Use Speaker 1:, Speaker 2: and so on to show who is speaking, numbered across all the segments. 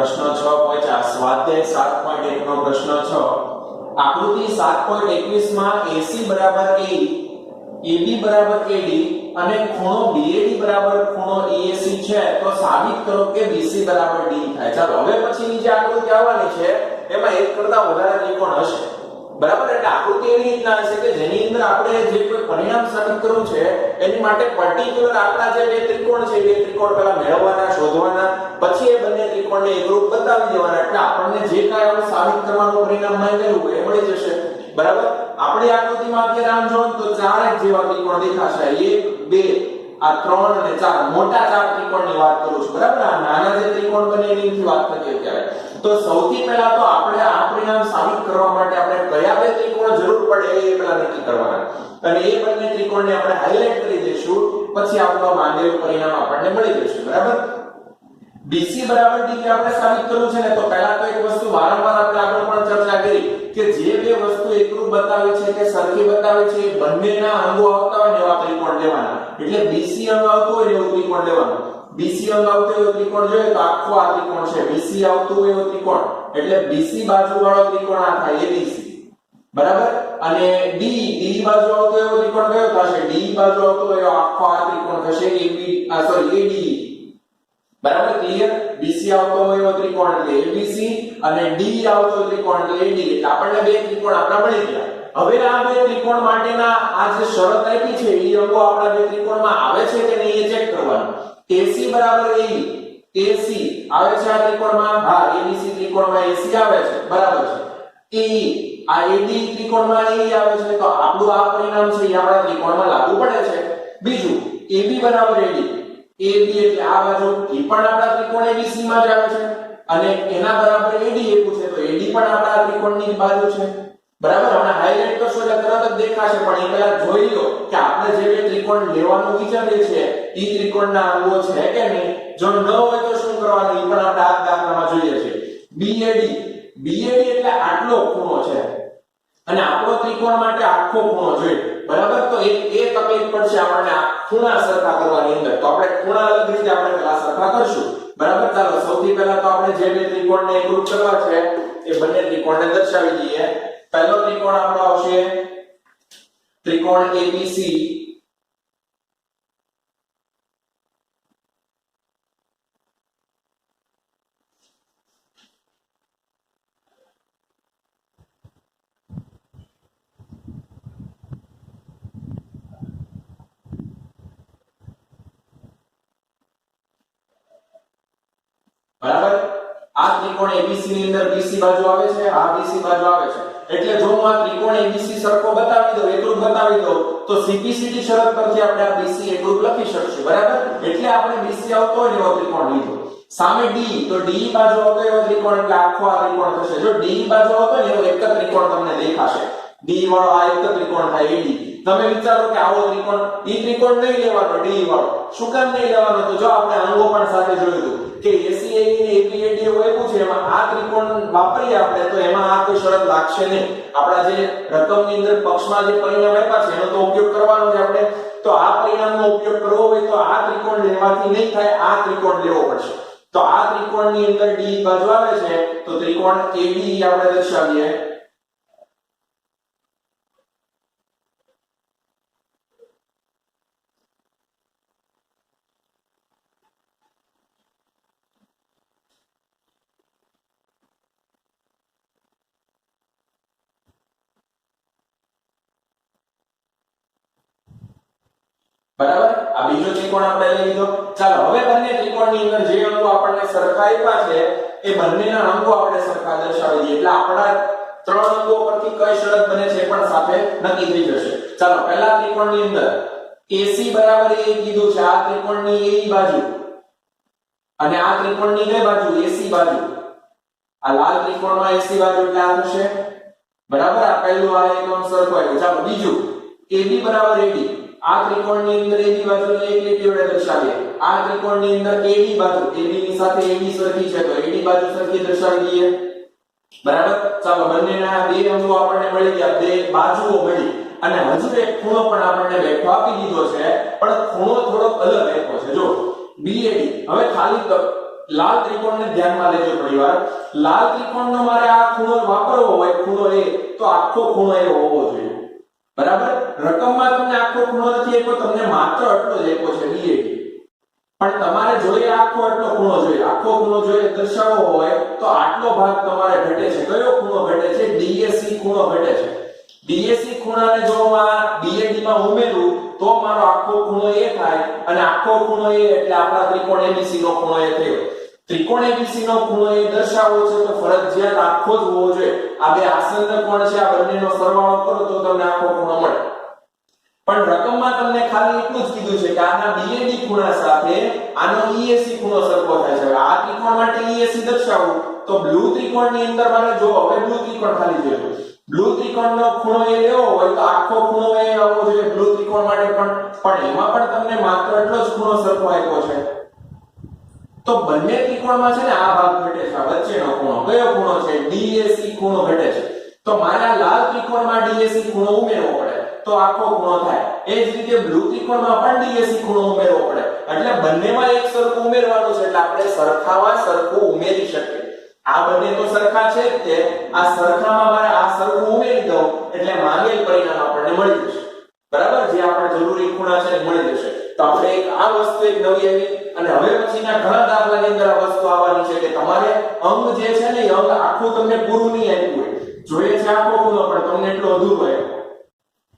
Speaker 1: પ્રશ્ન 6 પહોંચ્યા સ્વાધ્યાય 7.1 નો પ્રશ્ન 6 આકૃતિ 7.21 માં AC બરાબર AE AB બરાબર AD અને ખૂણો BAD બરાબર ખૂણો EAC છે તો સાબિત કરો કે BC બરાબર D થાય। ચાલો હવે પછીની જે આકૃતિ આવવાની છે એમાં એક કરતા વધારે ત્રિકોણ હશે બરાબર। એટલે આકૃતિ એવી રીતના હશે કે જેની અંદર આપણે જે કોઈ પરિણામ સાબિત કરવું છે એની માટે પર્ટીક્યુલર આપણા જે બે ત્રિકોણ છે બે ત્રિકોણ પહેલા મેળવવાના શોધવાના પછી એ બંને ત્રિકોણને એકરૂપ બતાવી દેવાના એટલે આપણને જે કાંઈ આપણે સાબિત કરવાનું પરિણામ માંગેલું હોય એ મળી જશે બરાબર। આપણી આકૃતિમાં અત્યારે આમ જોવો તો ચાર એક જેવા ત્રિકોણ દેખાશે 1 2 આ 3 અને 4 મોટા ચાર ત્રિકોણની વાત કરું છું બરાબર। આ નાના જે ત્રિકોણ બને એની વાત કરીએ ત્યારે તો સૌથી પહેલા તો આપણે આ પરિણામ સાબિત કરવા માટે આપણે કયા બે ત્રિકોણ જરૂર પડે એ પહેલા નક્કી કરવાના અને એ બંને ત્રિકોણને આપણે હાઇલાઇટ કરી દઈશું પછી આપણું માંગેલું પરિણામ આપણને મળી જશે બરાબર। BC બરાબર D આપણે સાબિત કરવું છે ને તો પહેલા તો એક વસ્તુ વારંવાર આપણે આગળ પણ ચર્ચા કરી કે જે બે વસ્તુ એકરૂપ બતાવી છે કે સરખી બતાવી છે એ બંનેના અંગો આવતા હોય ને એવા ત્રિકોણ લેવાના એટલે BC અંગ આવતો હોય એવો ત્રિકોણ લેવાનો। BC અંગ આવતો એવો ત્રિકોણ જોઈએ તો આખો આ ત્રિકોણ છે BC આવતો હોય એવો ત્રિકોણ એટલે BC બાજુ વાળો ત્રિકોણ આ થાય ABC બરાબર। અને D બાજુ આવતો એવો ત્રિકોણ કયો થશે D બાજુ આવતો એવો આખો આ ત્રિકોણ થશે AD બરાબર ક્લિયર। BC આવતો હોય એવો ત્રિકોણ એટલે ABC અને D આવતો ત્રિકોણ એટલે AD એટલે આપણને બે ત્રિકોણ આપણા મળી ગયા। હવે આ બે ત્રિકોણ માટેના આ જે શરત આપી છે એ અંગો આપણા બે ત્રિકોણમાં આવે છે કે નહીં એ ચેક કરવાનું। AC બરાબર AE AC આવે છે આ ત્રિકોણમાં હા ABC ત્રિકોણમાં AC આવે છે બરાબર છે AE આ AD ત્રિકોણમાં AE આવે છે તો આપણું આ પરિણામ છે એ આપણા ત્રિકોણમાં લાગુ પડે છે। બીજું AB બરાબર AD AB એટલે આ બાજુ એ પણ આપણા ત્રિકોણ ABC માં જ આવે છે અને એના બરાબર AD એવું છે તો AD પણ આપણા ત્રિકોણની બાજુ છે બરાબર। હમણાં હાઇલાઇટ કરશો એટલે તરત જ દેખાશે પણ એ પહેલા જોઈ લો કે આપણે જે બે ત્રિકોણ લેવાનું વિચારીએ છીએ એ ત્રિકોણના અંગો છે કે નહીં જો ન હોય તો શું કરવાનું એ પણ આપણે આ દાખલામાં જોઈએ છે। BAD એટલે આટલો ખૂણો છે અને આપણો ત્રિકોણ માટે આખો ખૂણો જોઈએ બરાબર। તો એ તકલીફ પડશે આપણને આ ખૂણા સરખા કરવાની અંદર તો આપણે ખૂણા અલગ રીતે આપણે પહેલા સરખા કરશું બરાબર। ચાલો સૌથી પહેલા તો આપણે જે બે ત્રિકોણને એકરૂપ કરવા છે એ બંને ત્રિકોણને દર્શાવી દઈએ। પહેલો ત્રિકોણ આપણો આવશે ત્રિકોણ ABC બરાબર। આ ત્રિકોણ ABC ની અંદર BC બાજુ આવે છે આ BC બાજુ આવે છે એટલે જો હું આ ત્રિકોણ ABC સરખો બતાવી દઉં એકરૂપ બતાવી દઉં તો CPCD શરત પરથી આપણે આ BC એકરૂપ લખી શકશું બરાબર। એટલે આપણે BC આવતો હોય એવો ત્રિકોણ લીધો। સામે D તો D બાજુ આવતો એવો ત્રિકોણ એટલે આખો આ ત્રિકોણ થશે। જો D બાજુ આવતો ને એવો એક જ ત્રિકોણ તમને દેખાશે D વાળો આ એક જ ત્રિકોણ થાય AD। તમે વિચારો કે આવો ત્રિકોણ ઈ ત્રિકોણ નહીં લેવાનો D વાળો શું કામ નહીં લેવાનો તો જો આપણે અંગો પણ સાથે જોયું કે AC AE ને ABAD એવું એવું છે એમાં આ ત્રિકોણ વાપરીએ આપણે તો એમાં આ કોઈ શરત લાગશે નહીં। આપણા જે રકમની અંદર પક્ષમાં જે પરિણામ આપ્યા છે એનો તો ઉપયોગ કરવાનો છે આપણે તો આ પરિણામનો ઉપયોગ કરવો હોય તો આ ત્રિકોણ લેવાથી નહીં થાય આ ત્રિકોણ લેવો પડશે। તો આ ત્રિકોણની અંદર D બાજુ આવે છે તો ત્રિકોણ AD આપણે દર્શાવીએ બરાબર। આ બીજો ત્રિકોણ આપણે લઈ લીધો। ચાલો હવે બંને ત્રિકોણની અંદર જે અંગો આપણને સરખા આપ્યા છે એ બંનેના અંગો આપણે સરખા દર્શાવી દઈએ એટલે આપણા ત્રણ અંગો પરથી કઈ શરત બને છે પણ સાથે નક્કી થઈ જશે। ચાલો પહેલા ત્રિકોણની અંદર AC બરાબર A કીધું છે આ ત્રિકોણની AE બાજુ અને આ ત્રિકોણની કઈ બાજુ AC બાજુ આ લાલ ત્રિકોણમાં AC બાજુ એટલે આ થશે બરાબર। આ પહેલું આ એકમ સરખો આવ્યો। ચાલો બીજું AB બરાબર AD આ ત્રિકોણની અંદર AB બાજુને એક લીટી વડે દર્શાવીએ। આ ત્રિકોણની અંદર AD બાજુ AB ની સાથે AD સરખી છે તો AD બાજુ સરખી દર્શાવી દઈએ બરાબર। ચાલો બંનેના બે અંગો આપણને મળી ગયા બે બાજુઓ મળી અને હજુ એક ખૂણો પણ આપણને બેઠો આપી દીધો છે પણ ખૂણો થોડો અલગ આપ્યો છે। જો BAD હવે ખાલી લાલ ત્રિકોણને ધ્યાનમાં લેજો થોડીવાર. લાલ ત્રિકોણનો મારે આ ખૂણો વાપરવો હોય, ખૂણો A, તો આખો ખૂણો એ હોવો જોઈએ. બરાબર? રકમમાં તમને આખો ખૂણો નથી આપ્યો, તમને માત્ર આટલો જ આપ્યો છે BAD. પણ તમારે જોઈએ આખો આટલો ખૂણો જોઈએ, આખો ખૂણો જોઈએ દર્શાવવો હોય તો આટલો ભાગ તમારે ઘટે છે. કયો ખૂણો ઘટે છે? DAC ખૂણો ઘટે છે. DAC ખૂણાને જો હું આ BAD માં ઉમેરું તો મારો આખો ખૂણો A થાય, અને આખો ખૂણો A એટલે આપણા ત્રિકોણ ABC નો ખૂણો A થયો. ત્રિકોણ ABC નો ખૂણો A દર્શાવવો છે તો ફરજિયાત આખો જ હોવો જોઈએ. આ બે આસન્ન કોણ છે, આ બંનેનો સરવાળો કરો તો તમને આખો ખૂણો મળે. પણ રકમમાં તમને ખાલી એટલું જ કીધું છે કે આના BAD ખૂણા સાથે આનો EAC ખૂણો સરખો થાય છે. આ ત્રિકોણ માટે EAC દર્શાવવું તો બ્લુ ત્રિકોણની અંદર મારે જો હવે બ્લુ ત્રિકોણ ખાલી જોજો. બ્લુ ત્રિકોણનો ખૂણો A લેવો હોય તો આખો ખૂણો A આવવો જોઈએ બ્લુ ત્રિકોણ માટે પણ એમાં પણ તમને માત્ર એટલો જ ખૂણો સરખો આપ્યો છે. તો બંને ત્રિકોણમાં છે ને આ ભાગ ઘટે છે, આ વચ્ચેનો ખૂણો કયો ખૂણો છે? DAC ખૂણો ઘટે છે. તો મારે આ લાલ ત્રિકોણમાં DAC ખૂણો ઉમેરવો પડે તો આખો ખૂણો થાય. એ જ રીતે બ્લુ ત્રિકોણમાં પણ DAC ખૂણો ઉમેરવો પડે. એટલે બંનેમાં એક સરખું ઉમેરવાનું છે, એટલે આપણે સરખામાં સરખું ઉમેરી શકીએ. આ બંને તો સરખા છે જ તે, આ સરખામાં મારે આ સરખું ઉમેરી દઉં એટલે માંગેલ પરિણામ આપણને મળી જશે. બરાબર? જે આપણે જરૂરી ખૂણા છે એ મળી જશે. તો આપણે એક આ વસ્તુ એક નવી આવી, અને હવે પછીના ઘણા દાખલાની અંદર આ વસ્તુ આવવાની છે કે તમારે અંગ જે છે ને એ અંગ આખું તમને પૂરું નહીં આપ્યું હોય. જોઈએ છે આખો ખૂણો પણ તમને એટલો અધૂરો આપ્યો.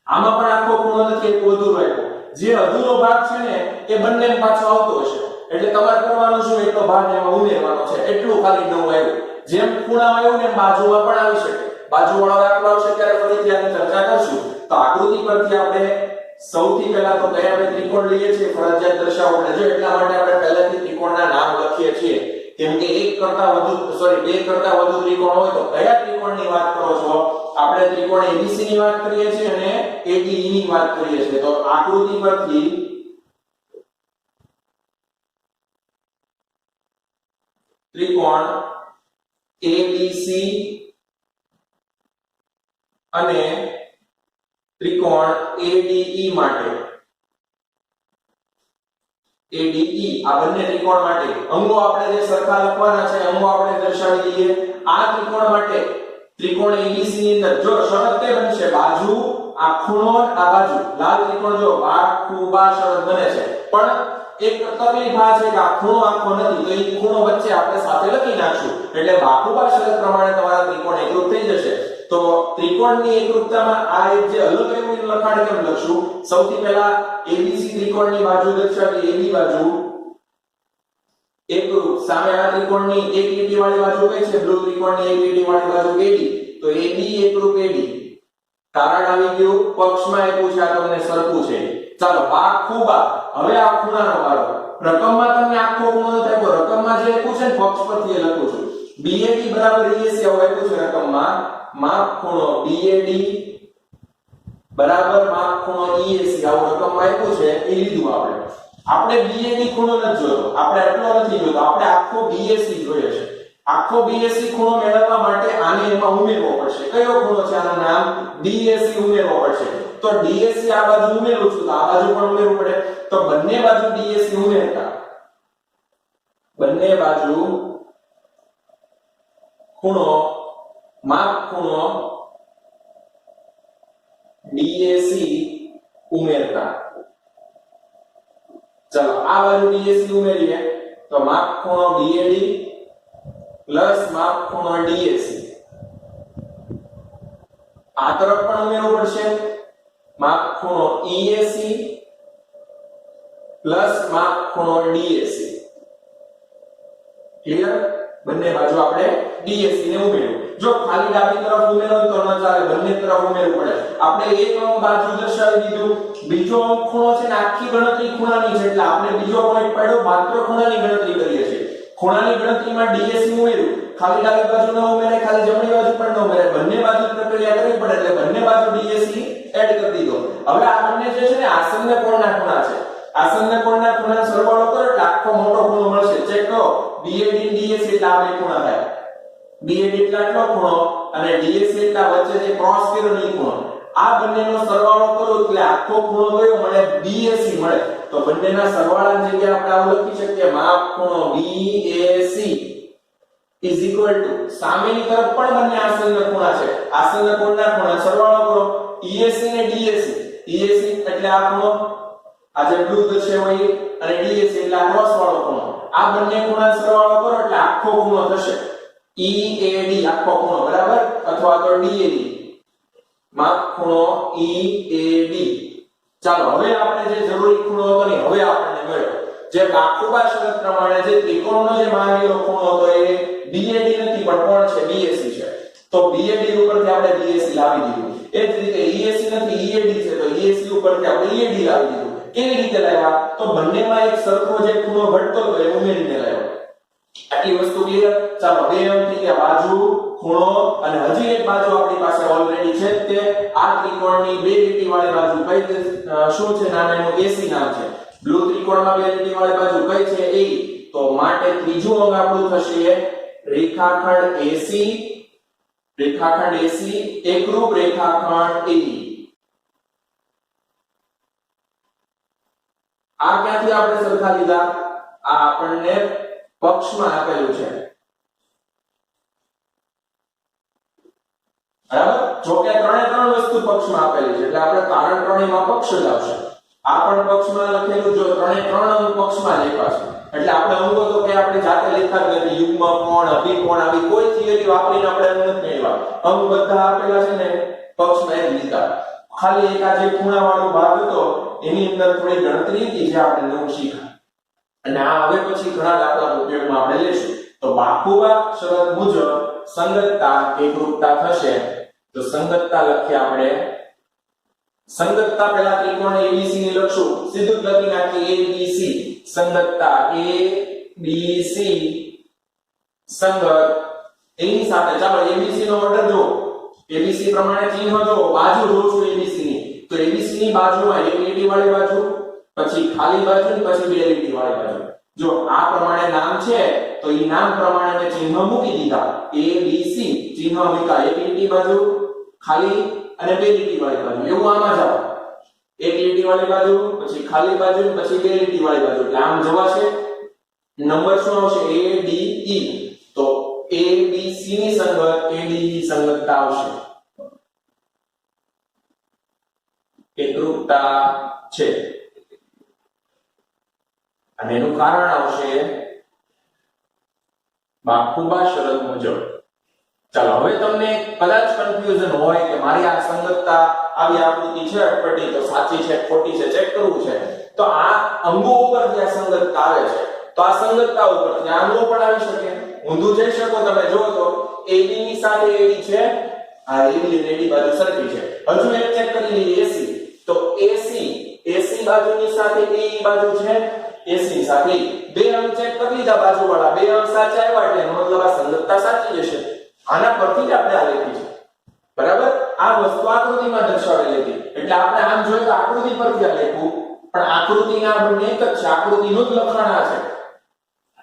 Speaker 1: આમાં પણ આખો ખૂણો નથી, એટલો અધૂરો આપ્યો. જે અધૂરો ભાગ છે ને એ બંને પાછો આવતો હશે. એટલે તમારે કરવાનું શું? એટલો ભાગ એમાં ઉમેરવાનો છે, એટલું ખાલી નવું આવ્યું. જેમ ખૂણામાં આવ્યું ને બાજુમાં પણ આવી શકે. બાજુવાળો દાખલો આવશે ત્યારે ફરીથી આની ચર્ચા કરશું. તો આકૃતિ પરથી આપણે સૌથી પહેલા તો કયા બે ત્રિકોણ લઈએ છીએ ફરજિયાત દર્શાવવો પડે છે. એટલા માટે આપણે પહેલાથી ત્રિકોણના નામ લખીએ છીએ. કેમ કે બે કરતા વધુ ત્રિકોણ હોય તો કયા ત્રિકોણની વાત કરો છો? આપણે ત્રિકોણ ABC ની વાત કરીએ છીએ અને ADE ની વાત કરીએ છીએ. તો આકૃતિ પરથી ત્રિકોણ ABC અને ત્રિકોણ ADE માટે ADE આ બંને ત્રિકોણ માટે અંગો આપણે જે સરખા લખવાના છે, અંગો આપણે દર્શાવી દઈએ. આ ત્રિકોણ માટે ત્રિકોણ ABC ની અંદર જો શરત તે બનશે બાજુ આ ખૂણો આ બાજુ લાલ ત્રિકોણ જો બાખુબા શરત બને છે. પણ એક તકલીફ આ છે કે આ ખૂણો આખો નથી, તો એ ખૂણો વચ્ચે આપણે સાથે લખી નાખશું એટલે બાખુબા શરત પ્રમાણે તમારા ત્રિકોણ એકરૂપ થઈ જશે. તો ત્રિકોણની એકરૂપતામાં આ એક જે અલગ એવું લખાણ કેમ લખશું? સૌથી પહેલા ABC ત્રિકોણની બાજુ દર્શાવી AB બાજુ એકરૂપ. સામે આ ત્રિકોણની એક લીટી વાળી બાજુ કઈ છે? બ્લુ ત્રિકોણની એક લીટી વાળી બાજુ AD, તો AB એકરૂપ AD. કારણ આવી ગયું પક્ષમાં આપ્યું છે, આ તમને સરખું છે. ચાલો બાખુબા. હવે આ ખૂણાનો વારો. રકમમાં તમને આખો ખૂણો નથી આપ્યો, રકમમાં જે આપ્યું છે ને પક્ષ પરથી લખું છું. BAD બરાબર EAC આવું આપ્યું છે રકમમાં. માપ ખૂણો BAD બરાબર માપ ખૂણો EAC આવું રકમમાં આપ્યું છે, એ લીધું આપણે. આપણે BAD ખૂણો નથી જોયો, આપણે આટલો નથી જોયો, આપણે આખો BAC જોઈએ છે. આખો BAC ખૂણો મેળવવા માટે આને એમાં ઉમેરવો પડશે. કયો ખૂણો છે? આનું નામ DAC ઉમેરવો પડશે. તો DAC આ બાજુ ઉમેરું છું તો આ બાજુ પણ ઉમેરવું પડે. તો બંને બાજુ DAC ઉમેરતા બંને બાજુ ખૂણો માપ ખૂણો DAC ઉમેરતા. ચલો આ બાજુ DAC ઉમેરીએ તો માપ ખૂણો BAD પ્લસ માપ ખૂણો DAC. આ તરફ પણ ઉમેરવું પડશે. માપ ખૂણો EAC પ્લસ માપ ખૂણો DAC. ક્લિયર? બંને બાજુ આપણે DAC ને ઉમેર્યું. જો ખાલી ડાબી તરફ ઉમેરો તો ન ચાલે, બંને તરફ ઉમેરવું પડે. આપણે એક અંક બાજુ દર્શાવી દીધું, બીજો અંક ખૂણો છે ને આખી ગણતરી ખૂણાની છે એટલે આપણે બીજો પોઈન્ટ પાડ્યો, માત્ર ખૂણાની ગણતરી કરીએ છીએ. ખૂણાની ગણતરીમાં DAC ઉમેર્યું, ખાલી ડાબી બાજુ ન ઉમેરે, ખાલી જમણી બાજુ પણ ન ઉમેરે, બંને બાજુ પ્રક્રિયા કરવી પડે એટલે બંને બાજુ DAC એડ કરી દીધો. હવે આ બંને જે છે ને આસન્ન કોણના ખૂણા છે. આસન્ન કોણના ખૂણાનો સરવાળો કરો એટલે આખો મોટો ખૂણો મળશે. ચેક કરો BAD DAC એટલે આ બે ખૂણા થાય. BAD એટલે આટલો ખૂણો અને DAC એટલે વચ્ચે જે ક્રોસ કર્યો એ ખૂણો. આ બંનેનો સરવાળો કરો એટલે આખો ખૂણો કયો મળે BAC મળે તો બંનેના સરવાળાની જગ્યાએ આપણે આવું લખી શકીએ માપ ખૂણો BAC is equal to સામેની તરફ પણ બંને આસન્ન ખૂણા છે આસન્ન કોણના ખૂણા સરવાળો કરો EAC ને DAC EAC એટલે આ ખૂણો આ જે બ્લુ દર્શાવ્યો અને DAC એટલે આ ક્રોસ વાળો ખૂણો આ બંને ખૂણા સરવાળો કરો એટલે આખો ખૂણો થશે EAD આખો ખૂણો બરાબર અથવા તો DAD માપ ખૂણો EAD ચાલો હવે આપણે જે જરૂરી ખૂણો હતો ને હવે આપણને મળ્યો જે કાકુબા શરત પ્રમાણે જે ત્રિકોણનો જે માંગેલો ખૂણો હતો એ BAD નથી પણ કોણ છે BAC છે તો BAD ઉપરથી આપણે BAC લાવી દીધું એ જ રીતે EAC નથી EAD છે તો EAC ઉપરથી આપણે EAD લાવી દીધું કેવી રીતે લાવ્યા તો બંનેમાં એક સરખો જે ખૂણો ઘટતો હતો એ ઉમેરીને લાવ્યા આટલી વસ્તુ ક્લિયર ચાલો બે અંકની કે બાજુ ખૂણો અને હજી એક બાજુ આપણી પાસે ઓલરેડી છે તે આ ત્રિકોણની બે લીટી વાળી બાજુ કઈ શું છે નામ એનું AC નામ છે બ્લુ ત્રિકોણમાં બે લીટી વાળી બાજુ કઈ છે A તો માટે ત્રીજું અંગ આપણું થશે રેખાખંડ AC એકરૂપ રેખાખંડ AE આ ક્યાંથી આપણે સરખા લીધા આ આપણને પક્ષમાં આપેલું છે બરાબર જો કે ત્રણે ત્રણ વસ્તુ પક્ષમાં આપેલી છે એટલે આપણે કારણ ત્રણેયમાં પક્ષ જ આવશે આ પણ પક્ષમાં લખેલું જો ત્રણે ત્રણ અંગ પક્ષમાં લખ્યા છે એટલે આપણે અંગો તો કે આપણે જાતે લખ્યા જ નથી યુગ્મ કોણ અભિકોણ આવી કોઈ થિયરી વાપરીને આપણે અંગ નથી મેળવ્યા અંગ બધા આપેલા છે ને પક્ષમાં જ લીધા ખાલી એક આ જે ખૂણાવાળો ભાગ હતો એની અંદર થોડી ગણતરી હતી જે આપણે નવું શીખ્યા અને આ હવે પછી ઘણા દાખલાનો ઉપયોગમાં આપણે લેશું તો બાકુબા શરત મુજબ સંગતતા એકરૂપતા થશે તો સંગતતા લખીએ આપણે સંગતતા પહેલા ત્રિકોણ ABC ને લખશું સીધું જ લખી નાખીએ ABC સંગતતા ABC સંગત એની સાથે ચાલો ABC નો ઓર્ડર જો ABC પ્રમાણે ચિહ્ન જો બાજુ જોઉં છું ABC ની તો ABC ની બાજુમાં એક લીટી વાળી બાજુ પછી ખાલી બાજુ ને પછી બે લીટી વાળી બાજુ જો આ પ્રમાણે નામ છે તો ઈ નામ પ્રમાણે મેં ચિહ્ન મૂકી દીધા ABC ચિહ્ન મૂકા એક લીટી બાજુ ખાલી અને બે લીટી વાળી બાજુ એવું આમાં જાવ એક લીટી વાળી બાજુ પછી ખાલી બાજુ પછી બે લીટી વાળી બાજુ એટલે આમ જવાશે નંબર શું આવશે ADE તો ABC ની સંગત ADE સંગતતા આવશે એકરૂપતા છે અને એનું કારણ આવશે બાકુબા શરત મુજબ ચાલો હવે તમને કદાચ કન્ફ્યુઝન હોય કે મારી આ સંગતતા આવી આકૃતિ છે અટપટી તો સાચી છે ખોટી છે ચેક કરવું છે તો આ અંગો ઉપરથી આ સંગતતા આવે છે તો આ સંગતતા ઉપરથી આ અંગો પણ આવી શકે ઊંધું જઈ શકો તમે જો તો AB ની સાથે AD છે આ AB અને AD બાજુ સરખી છે હજુ એક ચેક કરી લઈએ AC તો AC બાજુની સાથે AE બાજુ છે AC ની સાથે બે અંક ચેક કરી લીધા બાજુવાળા બે અંક સાચા આવ્યા એટલે એનો મતલબ આ સંગતતા સાચી જશે આના પરથી જ આપણે આ લખી છે બરાબર આ વસ્તુ આકૃતિમાં દર્શાવેલી હતી એટલે આપણે આમ જોઈએ તો આકૃતિ પરથી આ લખ્યું પણ આકૃતિના બંને એક જ છે આકૃતિનું જ લખાણ આ છે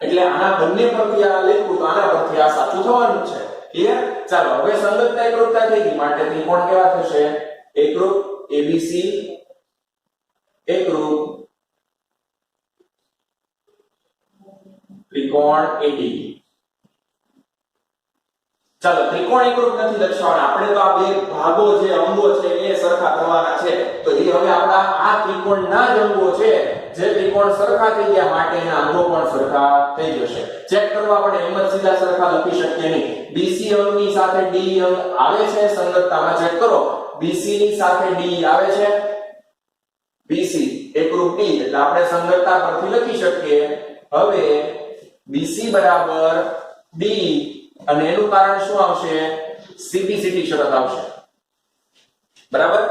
Speaker 1: એટલે આના બંને પરથી આ લખ્યું તો આના પરથી આ સાચું થવાનું છે ક્લિયર ચાલો હવે સંગતતા એકરૂપતા થઈ ગઈ માટે ત્રિકોણ કેવા થશે એકરૂપ ABC એકરૂપ ત્રિકોણ AD ચાલો ત્રિકોણ એકરૂપ નથી દર્શાવવાના આપણે તો આ બે ભાગો જે અંગો છે એ સરખા કરવાના છે તો એ હવે આપણા આ ત્રિકોણના જ અંગો છે જે ત્રિકોણ સરખા થઈ ગયા માટે એના અંગો પણ સરખા થઈ જશે ચેક કરવા આપણે એમ જ સીધા સરખા લખી શકીએ નહીં BC અંગની સાથે D અંગ આવે છે સંગતતામાં ચેક કરો BC ની સાથે D આવે છે BC એકરૂપ D એટલે આપણે સંગતતા પરથી લખી શકીએ હવે BC બરાબર D અને એનું કારણ શું આવશે CPCT શરત આવશે બરાબર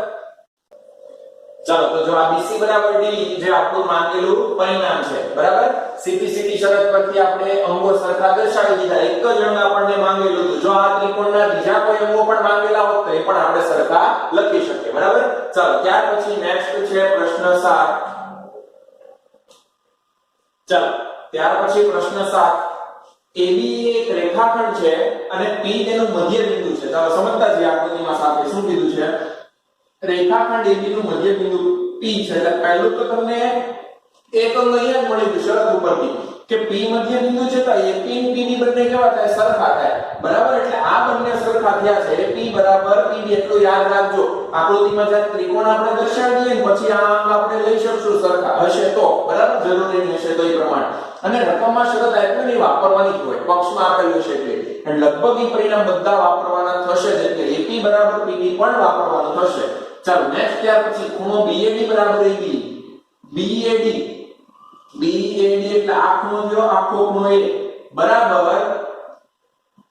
Speaker 1: ચાલો તો જો આ BC બરાબર D જે આપણું માંગેલું પરિણામ છે બરાબર CPCT શરત પરથી આપણે અંગો સરખા દર્શાવી દીધા એક જ અંગ આપણને માંગેલું હતું જો આ ત્રિકોણના બીજા કોઈ અંગો પણ માંગેલા હોત તો એ પણ આપણે સરખા લખી શકીએ બરાબર ચાલો ત્યાર પછી નેક્સ્ટ છે પ્રશ્ન 7 ચાલો ત્યાર પછી પ્રશ્ન 7 AB એક રેખાખંડ છે અને P તેનું મધ્ય બિંદુ છે ચાલો સમજતા જઈએ આકૃતિમાં સાથે શું કીધું છે રેખાખંડ AB નું મધ્ય બિંદુ P છે એટલે પહેલું તો તમને એક અંગ અહીંયા જ મળી ગયું શરત ઉપરથી કે P મધ્ય બિંદુ છે તો AP અને PB બંને કેવા થાય સરખા થાય બરાબર એટલે આ બંને સરખા થયા છે AP બરાબર PB એટલું યાદ રાખજો આકૃતિમાં જ્યારે ત્રિકોણ આપણે દર્શાવી દઈએ પછી આ અંગ આપણે લઈ શકશું સરખા હશે તો બરાબર જરૂરી નહીં હશે તો એ પ્રમાણે અને રકમમાં શરત આપી નહીં વાપરવાની જ હોય પક્ષમાં આપેલું છે એટલે લગભગ એ પરિણામ બધા વાપરવાના થશે જ એટલે AP બરાબર PB પણ વાપરવાનું થશે ચાલો નેક્સ્ટ ત્યાર પછી ખૂણો BAD બરાબર AB BAD એટલે આ ખૂણો થયો આખો ખૂણો A બરાબર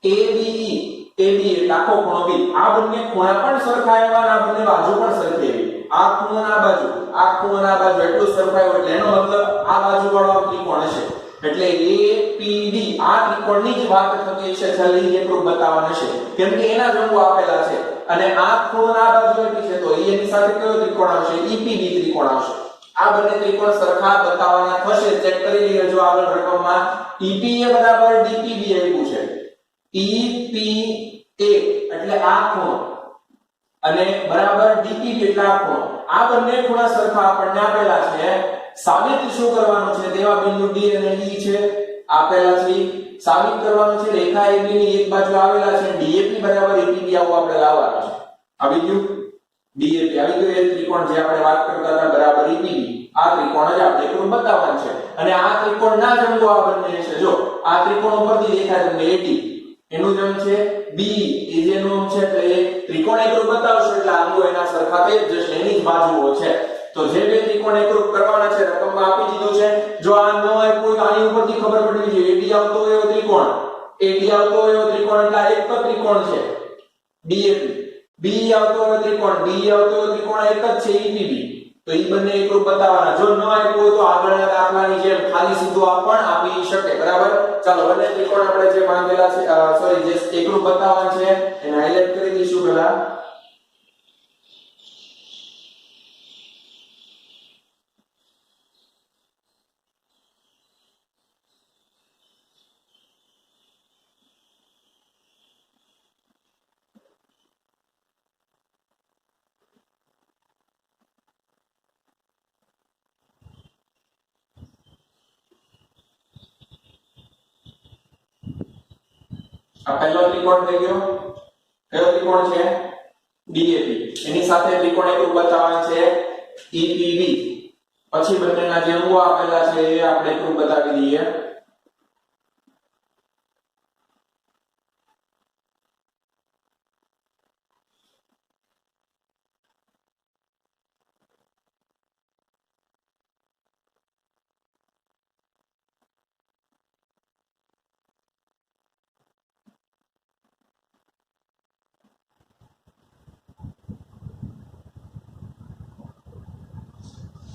Speaker 1: ABE એટલે આખો ખૂણો B આ બંને ખૂણા પણ સરખા આવ્યા અને આ બંને બાજુ પણ સરખી આવી આ ખૂણો ના બાજુ આ ખૂણો ના બાજુ એટલું સરખાયું એટલે એનો મતલબ આ બાજુ વાળો ત્રિકોણ હશે એટલે APD આ ત્રિકોણની જ વાત થતી છે છેલ્લે એકરૂપ બતાવવાનું છે કેમ કે એના જ અંગો આપેલા છે અને આ ખૂણો ના બાજુ એટલી છે તો એની સાથે કયો ત્રિકોણ આવશે EPB ત્રિકોણ આવશે આ બંને ત્રિકોણ સરખા બતાવવાના થશે ચેક કરી લેજો આગળ રકમમાં EPA બરાબર DPB આવ્યું છે EPA એટલે આ ખૂણો અને બરાબર DPB એટલે આ ખૂણો આ બંને ખૂણા સરખા આપણને આપેલા છે સાબિત શું કરવાનું છે તેવા બિંદુ D અને E છે આપેલા છે સાબિત કરવાનું છે રેખા AB ની એક બાજુ આવેલા છે DAP બરાબર APB આવું આપણે લાવવાનું છે આવી ગયું DAP આવી ગયું એ ત્રિકોણ જે આપણે વાત કરતા હતા બરાબર EPB આ ત્રિકોણ જ આપણે એકરૂપ બતાવવાનું છે અને આ ત્રિકોણના જ અંગો આ બંને છે જો આ ત્રિકોણ ઉપરથી દેખાય તમને AD એનું જ અંગ છે B એ જેનું અંગ છે એટલે ત્રિકોણ એકરૂપ બતાવશો એટલે અંગો એના સરખા થઈ જશે એની જ બાજુઓ છે તો જે બે ત્રિકોણ એકરૂપ કરવાના છે રકમમાં આપી દીધું છે જો આ ન હોય કોઈ આની ઉપરથી ખબર પડવી જોઈએ AD આવતો હોય એવો ત્રિકોણ AD આવતો હોય એવો ત્રિકોણ એટલે એક જ ત્રિકોણ છે DAP B આવતો હોય ત્રિકોણ B આવતો હોય ત્રિકોણ એક જ છે EPB તો ઈ બંને એકરૂપ બતાવવાના જો ન આપ્યું હોય તો આગળના દાખલાની જેમ ખાલી સીધું આ પણ આપી શકે બરાબર ચાલો બંને ત્રિકોણ આપણે જે માંગેલા છે સોરી જે એકરૂપ બતાવવાના છે એને હાઇલાઇટ કરી દઈશું પહેલા આ પહેલો ત્રિકોણ થઈ ગયો કયો ત્રિકોણ છે DAP એની સાથે ત્રિકોણ એકરૂપ બતાવવાનું છે EPB પછી બંનેના જે અંગો આપેલા છે એ આપણે એકરૂપ બતાવી દઈએ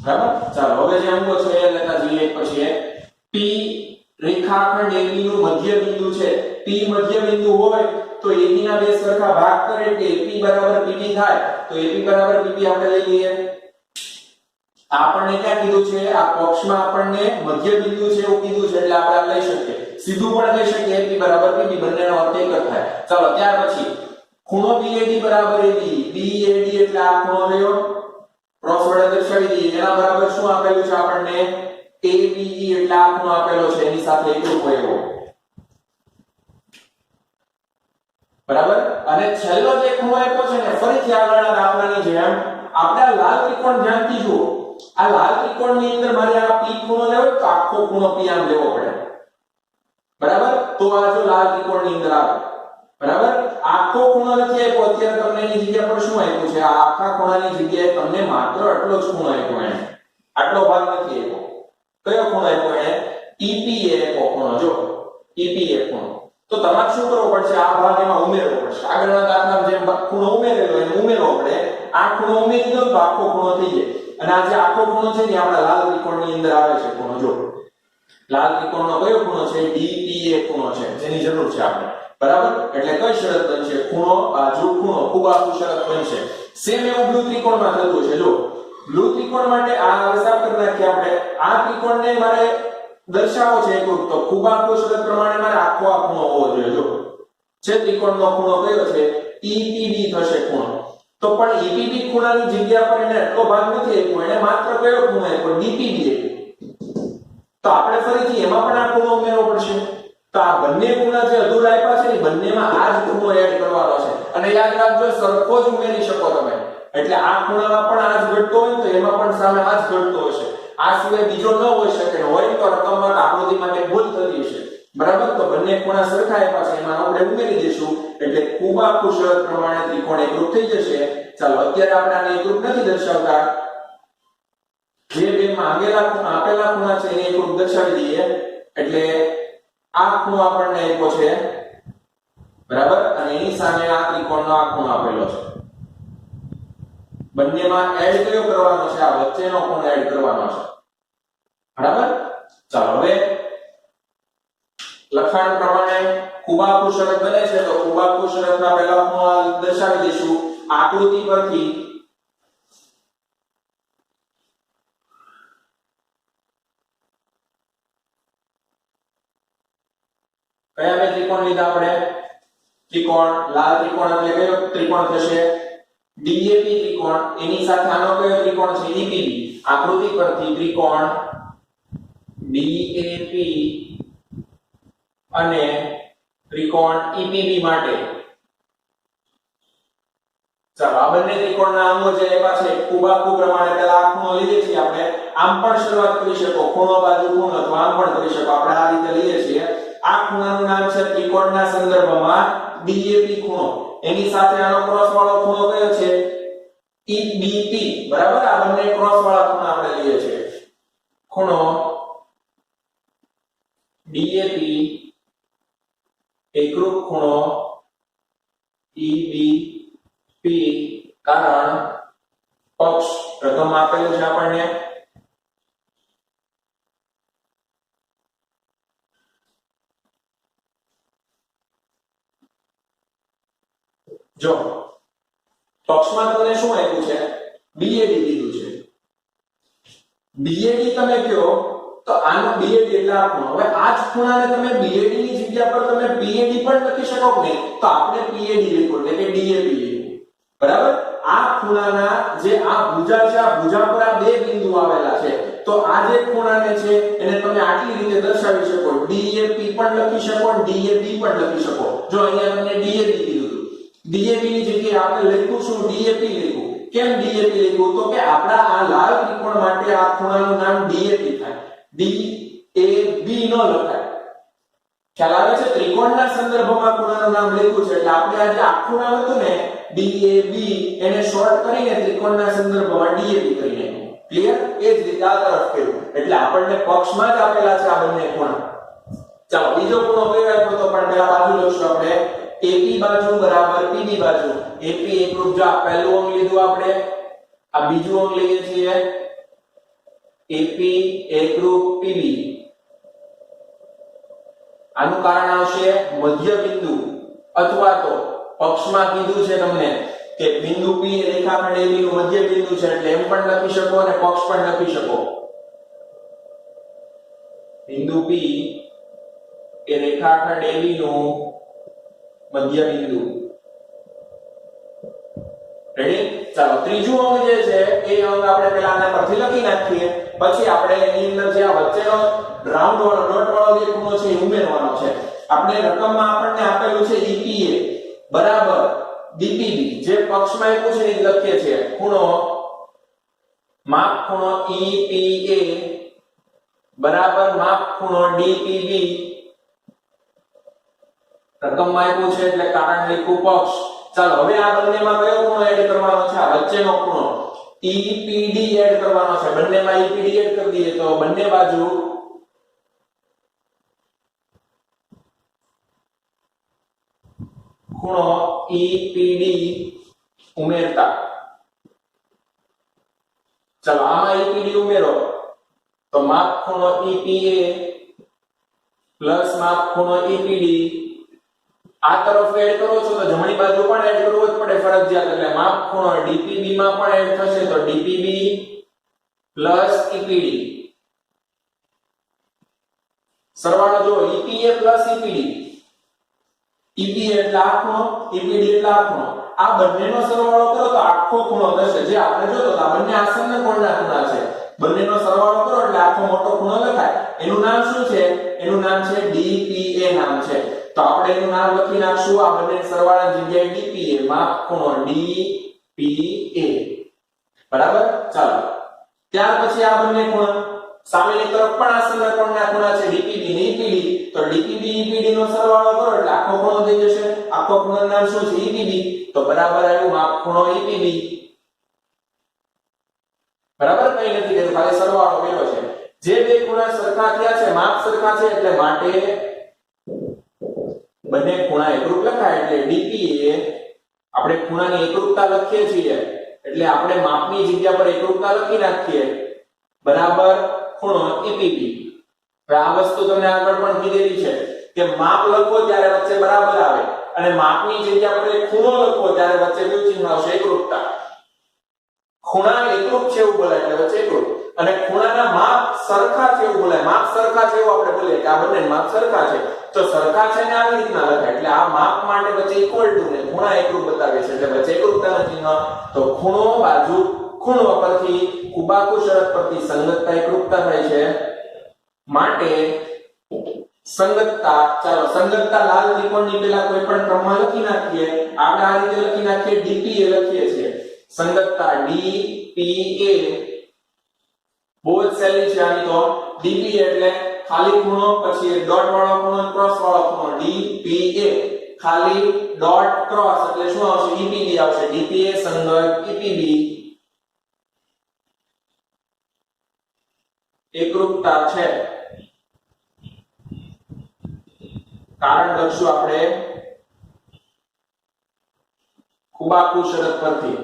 Speaker 1: બરાબર ચાલો હવે જે અંગો છે એ લેતા જઈએ એક પછી એક P રેખાખંડ AB નું મધ્ય બિંદુ છે P મધ્ય બિંદુ હોય તો AB ના બે સરખા ભાગ કરે કે AP બરાબર PB થાય તો AP બરાબર PB આપણે લઈ લઈએ આપણને ક્યાં કીધું છે આ બોક્સમાં આપણને મધ્ય બિંદુ છે એવું કીધું છે એટલે આપણે લઈ શકીએ સીધું પણ લઈ શકીએ AP બરાબર PB બંનેનો અર્થ એક જ થાય ચાલો ત્યાર પછી ખૂણો BAD બરાબર AB BAD એટલે આ ખૂણો થયો ક્રોસ વડે દર્શાવી દઈએ એના બરાબર શું આપેલું છે આપણને ABE એટલે આ ખૂણો આપેલો છે એની સાથે એકરૂપ હોય એવો બરાબર અને છેલ્લો જે ખૂણો આપ્યો છે ને ફરીથી આગળના દાખલાની જેમ આપણે આ લાલ ત્રિકોણ ધ્યાનથી જુઓ આ લાલ ત્રિકોણની અંદર મારે આ P ખૂણો લેવો તો આખો ખૂણો P આમ લેવો પડે બરાબર તો આ જો લાલ ત્રિકોણની અંદર આવે બરાબર આખો ખૂણો નથી આપ્યો અત્યારે તમને એની જગ્યા પર શું આપ્યું છે આ આખા ખૂણાની જગ્યાએ તમને માત્ર આટલો જ ખૂણો આપ્યો એને આટલો ભાગ નથી આપ્યો કયો ખૂણો આપ્યો એને EPA આપ્યો ખૂણો જો EPA ખૂણો તો તમારે શું કરવું પડશે આ ભાગ એમાં ઉમેરવો પડશે આગળના દાખલામાં જેમ ખૂણો ઉમેરેલો એને ઉમેરવો પડે આ ખૂણો ઉમેરી દો તો આખો ખૂણો થઈ જાય અને આ જે આખો ખૂણો છે ને આપણા લાલ ત્રિકોણની અંદર આવે છે ખૂણો જો લાલ ત્રિકોણનો કયો ખૂણો છે DPA ખૂણો છે જેની જરૂર છે આપણે બરાબર એટલે કઈ શરત બનશે ખૂણો બાજુ ખૂણો ખૂબ આખું શરત બનશે સેમ એવું બ્લુ ત્રિકોણમાં થતું છે જો બ્લુ ત્રિકોણ માટે આ હવે સાફ કરી નાખીએ આપણે આ ત્રિકોણને મારે દર્શાવો છે એકરૂપ તો ખૂબ આખું શરત પ્રમાણે મારે આખો આ ખૂણો હોવો જોઈએ જો છે ત્રિકોણનો ખૂણો કયો છે EPB થશે ખૂણો તો પણ EPB ખૂણાની જગ્યા પર એને એટલો ભાગ નથી આપ્યો, એને માત્ર કયો ખૂણો આપ્યો? DPB આપ્યો. તો આપણે ફરીથી એમાં પણ આ ખૂણો ઉમેરવો પડશે. તો આ બંને ખૂણા જે અધૂરા આપ્યા છે ને બંનેમાં આ જ ખૂણો એડ કરવાનો છે. અને યાદ રાખજો સરખો જ ઉમેરી શકો તમે. એટલે આ ખૂણામાં પણ આ જ ઘટતો હોય તો એમાં પણ સામે આ જ ઘટતો હશે. આ સિવાય બીજો ન હોઈ શકે, હોય તો રકમમાં આકૃતિમાં કંઈ ભૂલ થતી હશે. બરાબર? તો બંને ખૂણા સરખા આપ્યા છે એમાં આપણે ઉમેરી દઈશું એટલે ખૂબ આખું શરત પ્રમાણે ત્રિકોણ એકરૂપ થઈ જશે. ચાલો અત્યારે આપણે આને એકરૂપ નથી દર્શાવતા, જે બે માં આપેલા ખૂણા છે એને એકરૂપ દર્શાવી દઈએ. એટલે આ ખૂણો આપણને આપ્યો છે, બરાબર, અને એની સામે આ ત્રિકોણનો આ ખૂણો આપેલો છે. બંનેમાં એડ કયો કરવાનો છે? આ વચ્ચેનો ખૂણો એડ કરવાનો છે. બરાબર? ચાલો હવે લખાણ પ્રમાણે ખૂબ આખું શરત બને છે તો ખૂબ આખું શરતના પહેલા ખૂણો દર્શાવી દઈશું આકૃતિ પરથી. કયા બે ત્રિકોણ લીધા આપણે? ત્રિકોણ લાલ ત્રિકોણ એટલે કયો ત્રિકોણ થશે? DAP ત્રિકોણ. એની સાથે આનો કયો ત્રિકોણ છે? EPB. આકૃતિ પરથી ત્રિકોણ DAP અને ત્રિકોણ EPB માટે. ચાલો આ બંને ત્રિકોણના અંગો જે આપ્યા છે ખૂબ આખું પ્રમાણે પહેલા આ ખૂણો લઈએ છીએ આપણે. આમ પણ શરૂઆત કરી શકો, ખૂણો બાજુ ખૂણો, તો આમ પણ કરી શકો. આપણે આ રીતે લઈએ છીએ. આ ખૂણાનું નામ છે ત્રિકોણના સંદર્ભમાં DAP ખૂણો. એની સાથે આનો ક્રોસ વાળો ખૂણો કયો છે? EBP. બરાબર? આ બંને ક્રોસ વાળા ખૂણા આપણે લઈએ છીએ. ખૂણો DAP એકરૂપ ખૂણો EBP, કારણ પક્ષ રકમ આપેલું છે આપણને. જો પક્ષમાં તમને શું આપ્યું છે? BAD દીધું છે. BAD તમે કહો તો આનો BAD એટલે આ ખૂણો. હવે આ જ ખૂણાને તમે BAD ની જગ્યા પર તમે PAD પણ લખી શકો કે નહીં? તો આપણે PAD લખ્યું એટલે કે DAP લખ્યું. બરાબર? આ ખૂણાના જે આ ભુજા છે, આ ભુજા પર આ બે બિંદુ આવેલા છે. તો આ જે ખૂણાને છે એને તમે આટલી રીતે દર્શાવી શકો. DAP પણ લખી શકો, DAB પણ લખી શકો. જો અહીંયા તમને DAB કીધું, DAB ની જગ્યાએ આપણે લખ્યું શું? DAP લખ્યું. કેમ DAP લખ્યું? તો કે આપણા આ લાલ ત્રિકોણ માટે આ ખૂણાનું નામ DAP થાય, DAB નો લખાય. ખ્યાલ આવે છે? ત્રિકોણના સંદર્ભમાં ખૂણાનું નામ લખ્યું છે એટલે આપણે આ જે આખું નામ હતું ને DAB એને શોર્ટ કરીને ત્રિકોણના સંદર્ભમાં DAP કરી નાખ્યું. ક્લિયર? એ જ રીતે આ તરફ કર્યું એટલે આપણને પક્ષમાં જ આપેલા છે આ બંને ખૂણા. ચાલો બીજો ખૂણો કયો આપ્યો તો પણ પહેલા બાજુ લખશું આપણે. AP બાજુ બરાબર PB બાજુ. AP એકરૂપ, જો આ પહેલું અંગ લીધું આપણે, આ બીજું અંગ લઈએ છીએ. AP એકરૂપ PB. આનું કારણ આવશે મધ્ય બિંદુ, અથવા તો પક્ષમાં કીધું છે તમને કે બિંદુ P રેખાખંડ AB નું મધ્ય બિંદુ છે એટલે એમ પણ લખી શકો અને પક્ષ પણ લખી શકો. બિંદુ P એ રેખાખંડ AB નું મધ્ય બિંદુ. રેડી? ચાલો ત્રીજું અંગ જે છે એ અંગ આપણે પહેલા આના પરથી લખી નાખીએ, પછી આપણે એની અંદર જે આ વચ્ચેનો રાઉન્ડ વાળો ડોટ વાળો જે ખૂણો છે એ ઉમેરવાનો છે. આપણે રકમમાં આપણને આપેલું છે EPA બરાબર DPB. જે પક્ષમાં આપ્યું છે એ લખીએ છીએ. ખૂણો માપ ખૂણો EPA બરાબર માપ ખૂણો DPB. રકમમાં આપ્યું છે એટલે કારણ લખ્યું પક્ષ. ચાલો હવે આ બંનેમાં કયો ખૂણો એડ કરવાનો છે? આ વચ્ચેનો ખૂણો EPD એડ કરવાનો છે. બંનેમાં EPD એડ કરી દઈએ તો બંને બાજુ ખૂણો EPD ઉમેરતા. ચાલો આમાં EPD ઉમેરો તો માપ ખૂણો EPA પ્લસ માપ ખૂણો EPD. આ તરફ એડ કરો છો તો જમણી બાજુ પણ એડ કરવો જ પડે ફરજિયાત. એટલે માપ ખૂણો DPB માં પણ એડ થશે તો DPB પ્લસ EPD. સરવાળો જો EPA પ્લસ EPD EPA એટલે આ ખૂણો, EPD એટલે આ ખૂણો. આ બંનેનો સરવાળો કરો તો આખો ખૂણો થશે. જે આપણે જોતો આ બંને આસન્ન કોણના ખૂણા છે. બંનેનો સરવાળો કરો એટલે આખો મોટો ખૂણો લખાય. એનું નામ શું છે? એનું નામ છે DPA નામ છે. તો આપણે એનું નામ લખી નાખશું આ બંને સરવાળાની જગ્યાએ DPA માપ ખૂણો DPA. બરાબર? ચાલો. ત્યાર પછી આ બંને ખૂણા સામેની તરફ પણ આસન્ન કોણના ખૂણા છે DPB ને EPD. તો DPB EPD નો સરવાળો કરો એટલે આખો ખૂણો થઈ જશે. આખો ખૂણાનું નામ શું છે? EPB. તો બરાબર આવ્યું માપ ખૂણો EPB. બરાબર? કઈ નથી કર્યું, ખાલી સરવાળો કર્યો છે. જે બે ખૂણા સરખા થયા છે, માપ સરખા છે, એટલે માટે બંને ખૂણા એકરૂપ લખાય. એટલે DPA આપણે ખૂણાની એકરૂપતા લખીએ છીએ એટલે આપણે માપની જગ્યા પર એકરૂપતા લખી નાખીએ બરાબર ખૂણો EPB. હવે આ વસ્તુ તમને આગળ પણ કીધેલી છે કે માપ લખો ત્યારે વચ્ચે બરાબર આવે અને માપની જગ્યા પર ખૂણો લખો ત્યારે વચ્ચે કયું ચિહ્ન આવશે? એકરૂપતા. ખૂણા એકરૂપ છે એવું બોલાય એટલે વચ્ચે એકરૂપ, અને ખૂણાના માપ સરખા છે એવું બોલાય. માપ સરખા છે એવું આપણે બોલીએ કે આ બંને માપ સરખા છે. તો સરખા છે ને આવી રીતના લખાય એટલે આ માપ માટે વચ્ચે ઇક્વલ ટુ ને ખૂણા એકરૂપ બતાવે છે એટલે વચ્ચે એકરૂપતાનું ચિહ્ન. તો ખૂણો બાજુ ખૂણો પરથી કુબાકુ શરત પરથી સંગતતા એકરૂપતા થાય છે માટે સંગતતા. ચાલો સંગતતા લાલ ત્રિકોણની પહેલા કોઈ પણ ક્રમમાં લખી નાખીએ. આપણે આ રીતે લખી નાખીએ DPA લખીએ છીએ. સંગતતા DPA બહુ જ સહેલી છે આની તો. DPA એટલે ખાલી ખૂણો પછી એક ડોટ વાળો ખૂણો ક્રોસ વાળો ખૂણો DPA. ખાલી ડોટ ક્રોસ એટલે શું આવશે? EPB આવશે. DPA સંગત EPB. એકરૂપતા છે કારણ લખશું આપણે કુબાકુ શરત પરથી.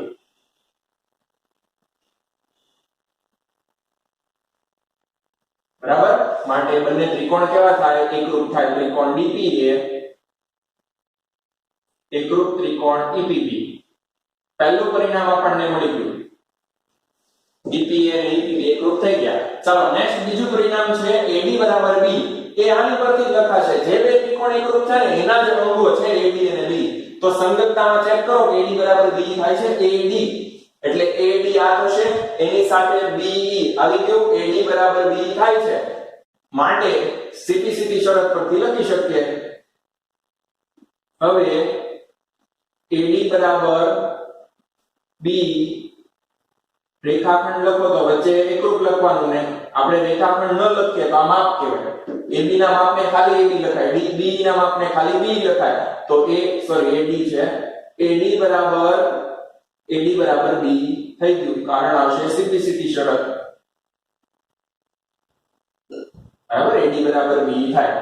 Speaker 1: બરાબર? માટે બંને ત્રિકોણ કેવા થાય? એકરૂપ થાય. ત્રિકોણ DPA એકરૂપ ત્રિકોણ EPB. પહેલું પરિણામ આપણને મળી ગયું. DPA અને EPB એકરૂપ થઈ ગયા. ચાલો નેક્સ્ટ બીજું પરિણામ છે AD બરાબર B. એ આની પરથી લખાશે. જે બે ત્રિકોણ એકરૂપ છે ને એના જ અંગો છે AD અને B. તો સંગતતામાં ચેક કરો કે AD બરાબર B થાય છે. AD એટલે AD આ થશે, એની સાથે BE આવી ગયું. AD બરાબર B થાય છે માટે સીધી શરત પરથી લખી શકીએ. હવે AD બરાબર B રેખાખંડ લખો તો વચ્ચે એકરૂપ લખવાનું ને આપણે રેખાખંડ ન લખીએ તો આ માપ કહેવાય. AB ના માપને ખાલી AB લખાય, B ના માપને ખાલી B લખાય. તો AD છે. AD બરાબર B થઈ ગયું. કારણ આવશે સીધી શરત. બરાબર? AD બરાબર B થાય.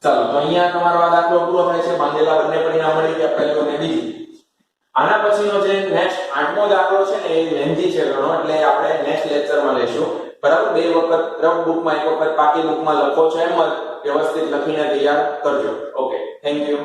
Speaker 1: ચાલો તો અહીંયા તમારો આ દાખલો પૂરો થાય છે. માંગેલા બંને પરિણામ મળી ગયા, પહેલું અને બીજું. આના પછીનો જે નેક્સ્ટ 8મો દાખલો છે ને એ લેન્થી છે ઘણો, એટલે આપણે નેક્સ્ટ લેક્ચરમાં લેશું. બરાબર? બે વખત રફ બુકમાં, એક વખત પાકી બુકમાં લખો છો એમ જ વ્યવસ્થિત લખીને તૈયાર કરજો. Okay, thank you.